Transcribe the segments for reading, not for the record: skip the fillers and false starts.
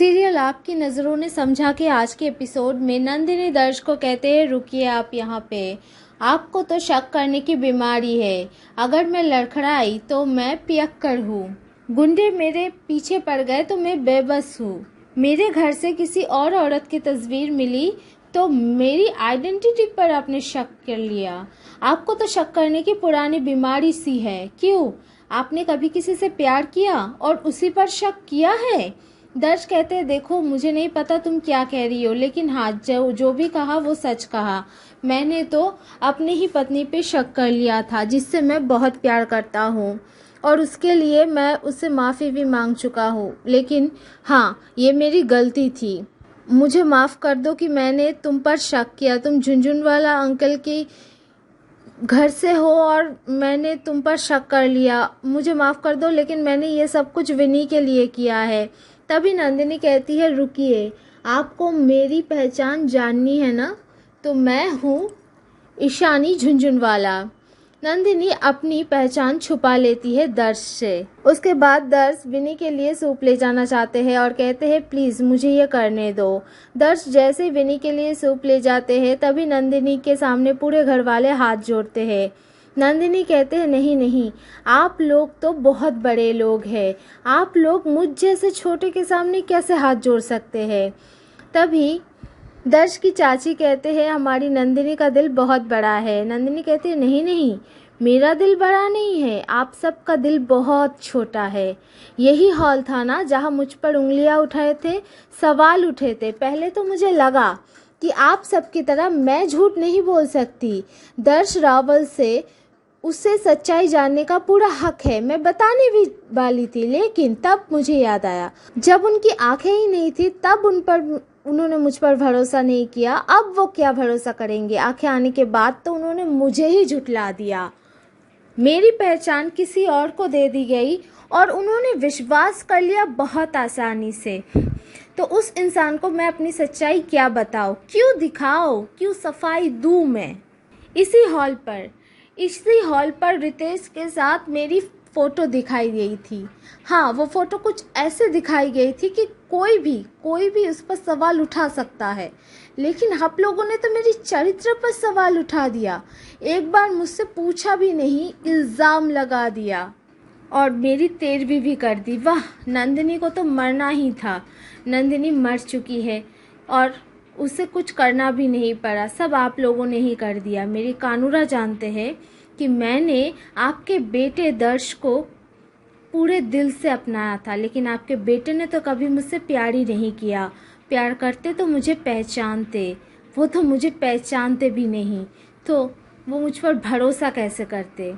Serial आपकी नज़रों ने समझा के आज के एपिसोड में नंदिनी दर्श को कहते हैं रुकिए आप यहाँ पे, आपको तो शक करने की बीमारी है। अगर मैं लड़खड़ाई तो मैं पियक्कड़ हूँ, गुंडे मेरे पीछे पड़ गए तो मैं बेबस हूँ। मेरे घर से किसी और औरत की तस्वीर मिली तो मेरी आइडेंटिटी पर आपने शक कर लिया। आपको तो शक करने की पुरानी बीमारी सी है। क्यों, आपने कभी किसी से प्यार किया और उसी पर शक किया है? दर्श कहते हैं देखो मुझे नहीं पता तुम क्या कह रही हो, लेकिन हाँ जो भी कहा वो सच कहा। मैंने तो अपनी ही पत्नी पे शक कर लिया था जिससे मैं बहुत प्यार करता हूँ और उसके लिए मैं उससे माफ़ी भी मांग चुका हूँ। लेकिन हाँ, ये मेरी गलती थी, मुझे माफ़ कर दो कि मैंने तुम पर शक किया। तुम झुनझुनवाला अंकल की घर से हो और मैंने तुम पर शक कर लिया, मुझे माफ़ कर दो, लेकिन मैंने ये सब कुछ विनी के लिए किया है। तभी नंदिनी कहती है रुकिए, आपको मेरी पहचान जाननी है ना, तो मैं हूँ ईशानी झुनझुनवाला। नंदिनी अपनी पहचान छुपा लेती है दर्श से। उसके बाद दर्श विनी के लिए सूप ले जाना चाहते हैं और कहते हैं प्लीज़ मुझे ये करने दो। दर्श जैसे विनी के लिए सूप ले जाते हैं तभी नंदिनी के सामने पूरे घर वाले हाथ जोड़ते हैं। नंदिनी कहते हैं नहीं नहीं, आप लोग तो बहुत बड़े लोग हैं, आप लोग मुझ जैसे छोटे के सामने कैसे हाथ जोड़ सकते हैं। तभी दर्श की चाची कहते हैं हमारी नंदिनी का दिल बहुत बड़ा है। नंदिनी कहती है नहीं नहीं, मेरा दिल बड़ा नहीं है, आप सबका दिल बहुत छोटा है। यही हॉल था ना जहाँ मुझ पर उंगलियां उठाए थे, सवाल उठे थे। पहले तो मुझे लगा कि आप सबकी तरह मैं झूठ नहीं बोल सकती। दर्श रावल से उसे सच्चाई जानने का पूरा हक है, मैं बताने भी वाली थी, लेकिन तब मुझे याद आया जब उनकी आंखें ही नहीं थी तब उन्होंने मुझ पर भरोसा नहीं किया। अब वो क्या भरोसा करेंगे? आंखें आने के बाद तो उन्होंने मुझे ही झुठला दिया। मेरी पहचान किसी और को दे दी गई और उन्होंने विश्वास कर लिया बहुत आसानी से। तो उस इंसान को मैं अपनी सच्चाई क्या बताऊं, क्यों दिखाओ, क्यों सफाई दूं मैं? इसी हॉल पर रितेश के साथ मेरी फ़ोटो दिखाई गई थी। हाँ, वो फ़ोटो कुछ ऐसे दिखाई गई थी कि कोई भी उस पर सवाल उठा सकता है, लेकिन आप लोगों ने तो मेरी चरित्र पर सवाल उठा दिया। एक बार मुझसे पूछा भी नहीं, इल्ज़ाम लगा दिया और मेरी तेरवी भी कर दी। वाह, नंदिनी को तो मरना ही था। नंदिनी मर चुकी है और उसे कुछ करना भी नहीं पड़ा, सब आप लोगों ने ही कर दिया। मेरी कानूरा जानते हैं कि मैंने आपके बेटे दर्श को पूरे दिल से अपनाया था, लेकिन आपके बेटे ने तो कभी मुझसे प्यार ही नहीं किया। प्यार करते तो मुझे पहचानते, वो तो मुझे पहचानते भी नहीं, तो वो मुझ पर भरोसा कैसे करते?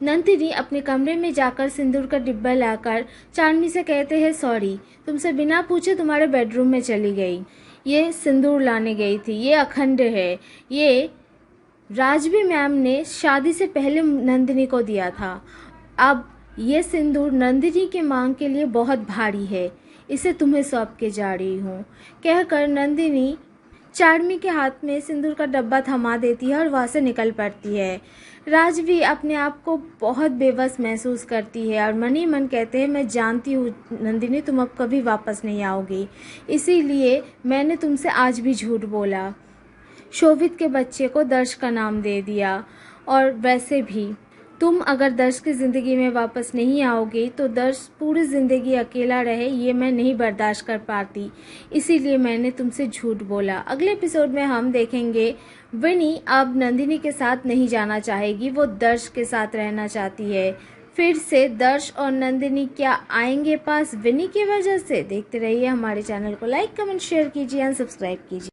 नंदिनी अपने कमरे में जाकर सिंदूर का डिब्बा लाकर चांदनी से कहते हैं सॉरी, तुमसे बिना पूछे तुम्हारे बेडरूम में चली गई। ये सिंदूर लाने गई थी, ये अखंड है, ये राजवी मैम ने शादी से पहले नंदिनी को दिया था। अब ये सिंदूर नंदिनी के मांग के लिए बहुत भारी है, इसे तुम्हें सौंप के जा रही हूँ। कहकर नंदिनी चार्मी के हाथ में सिंदूर का डब्बा थमा देती है और वहाँ से निकल पड़ती है। राजवी अपने आप को बहुत बेबस महसूस करती है और मन ही मन कहते हैं मैं जानती हूँ नंदिनी तुम अब कभी वापस नहीं आओगी, इसीलिए मैंने तुमसे आज भी झूठ बोला। शोभित के बच्चे को दर्श का नाम दे दिया और वैसे भी तुम अगर दर्श की ज़िंदगी में वापस नहीं आओगे तो दर्श पूरी ज़िंदगी अकेला रहे, ये मैं नहीं बर्दाश्त कर पाती, इसीलिए मैंने तुमसे झूठ बोला। अगले एपिसोड में हम देखेंगे विनी अब नंदिनी के साथ नहीं जाना चाहेगी, वो दर्श के साथ रहना चाहती है। फिर से दर्श और नंदिनी क्या आएंगे पास विनी की वजह से? देखते रहिए हमारे चैनल को, लाइक कमेंट शेयर कीजिए एंड सब्सक्राइब कीजिए।